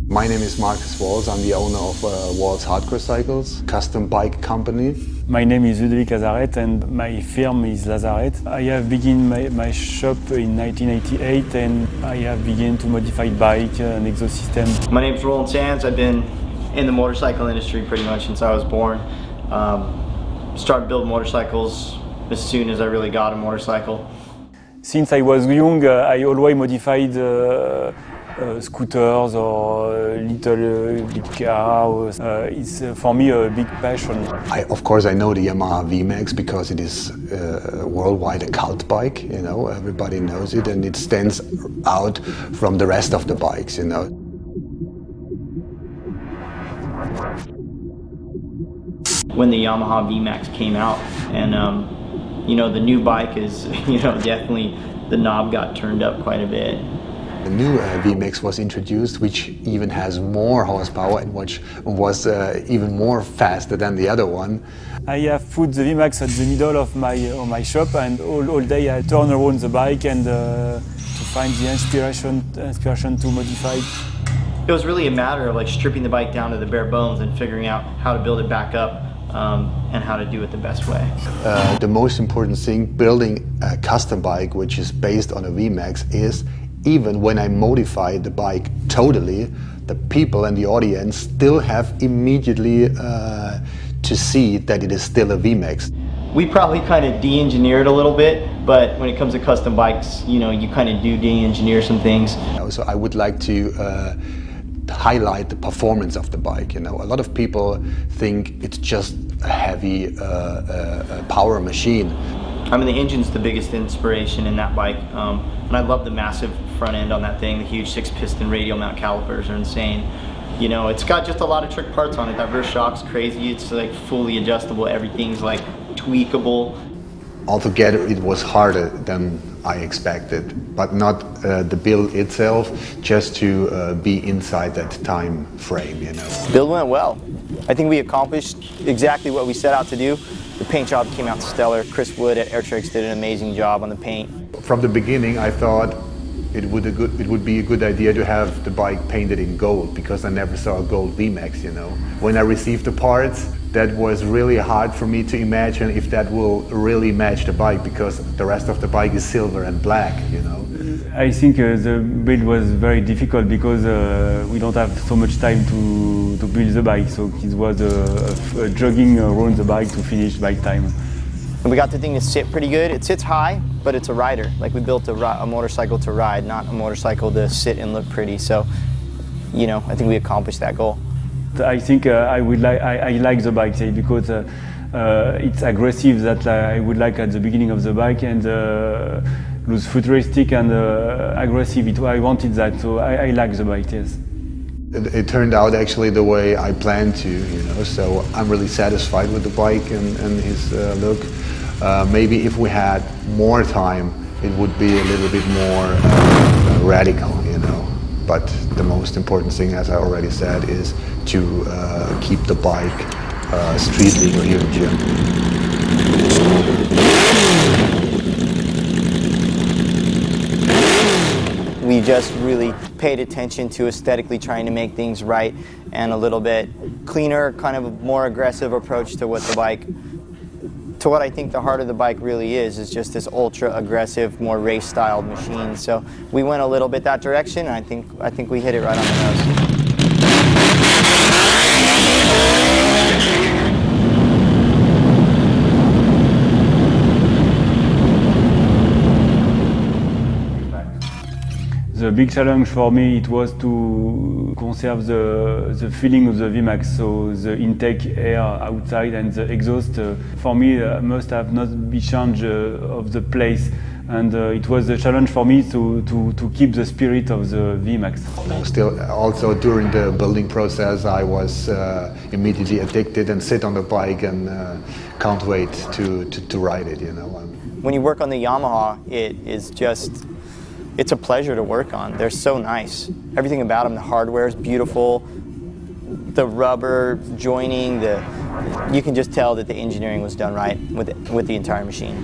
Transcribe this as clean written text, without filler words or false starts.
My name is Marcus Walls. I'm the owner of Walls Hardcore Cycles, custom bike company. My name is Ludovic Lazaret and my firm is Lazaret. I have begun my shop in 1988 and I have begun to modify bike and exhaust system. My name is Roland Sands. I've been in the motorcycle industry pretty much since I was born. Started building motorcycles as soon as I really got a motorcycle. Since I was young, I always modified scooters or little big cars. It's for me a big passion. Of course, I know the Yamaha Vmax because it is worldwide a cult bike. You know, everybody knows it, and it stands out from the rest of the bikes. You know. When the Yamaha Vmax came out, and you know, the new bike is, you know, definitely the knob got turned up quite a bit. The new Vmax was introduced, which even has more horsepower and which was even more faster than the other one. I have put the Vmax at the middle of my shop, and all day I turn around the bike and to find the inspiration to modify. It was really a matter of like stripping the bike down to the bare bones and figuring out how to build it back up and how to do it the best way. The most important thing building a custom bike which is based on a Vmax is, even when I modify the bike totally, the people and the audience still have immediately to see that it is still a Vmax. We probably kind of de-engineered a little bit, but when it comes to custom bikes, you know, you kind of do de-engineer some things. So I would like to highlight the performance of the bike. You know, a lot of people think it's just a heavy power machine. I mean, the engine's the biggest inspiration in that bike, and I love the massive front end on that thing. The huge 6-piston radial mount calipers are insane. You know, it's got just a lot of trick parts on it. Diverse shock's crazy. It's like fully adjustable. Everything's like tweakable. Altogether, it was harder than I expected, but not the build itself, just to be inside that time frame, you know. Build went well. I think we accomplished exactly what we set out to do. The paint job came out stellar. Chris Wood at Airtrix did an amazing job on the paint. From the beginning, I thought it would be a good idea to have the bike painted in gold, because I never saw a gold Vmax, you know. When I received the parts, that was really hard for me to imagine if that will really match the bike, because the rest of the bike is silver and black, you know. I think the build was very difficult because we don't have so much time to build the bike, so it was a jogging around the bike to finish bike time. And we got the thing to sit pretty good. It sits high, but it's a rider. Like, we built a motorcycle to ride, not a motorcycle to sit and look pretty. So, you know, I think we accomplished that goal. I think I like the bike because it's aggressive, that I would like at the beginning of the bike, and it was futuristic and aggressive. I wanted that, so I like the bike, yes. It turned out actually the way I planned to, you know, so I'm really satisfied with the bike and his look. Maybe if we had more time, it would be a little bit more radical, you know. But the most important thing, as I already said, is to keep the bike street legal here in Germany. We just really paid attention to aesthetically trying to make things right, and a little bit cleaner, kind of a more aggressive approach to what I think the heart of the bike really is just this ultra aggressive, more race styled machine. So we went a little bit that direction, and I think we hit it right on the nose. The big challenge for me, it was to conserve the feeling of the Vmax, so the intake air outside and the exhaust for me must have not be changed of the place, and it was a challenge for me to keep the spirit of the Vmax. Still, also during the building process, I was immediately addicted and sit on the bike and can't wait to ride it, you know. When you work on the Yamaha, it's a pleasure to work on. They're so nice. Everything about them, the hardware is beautiful. The rubber joining, you can just tell that the engineering was done right with the entire machine.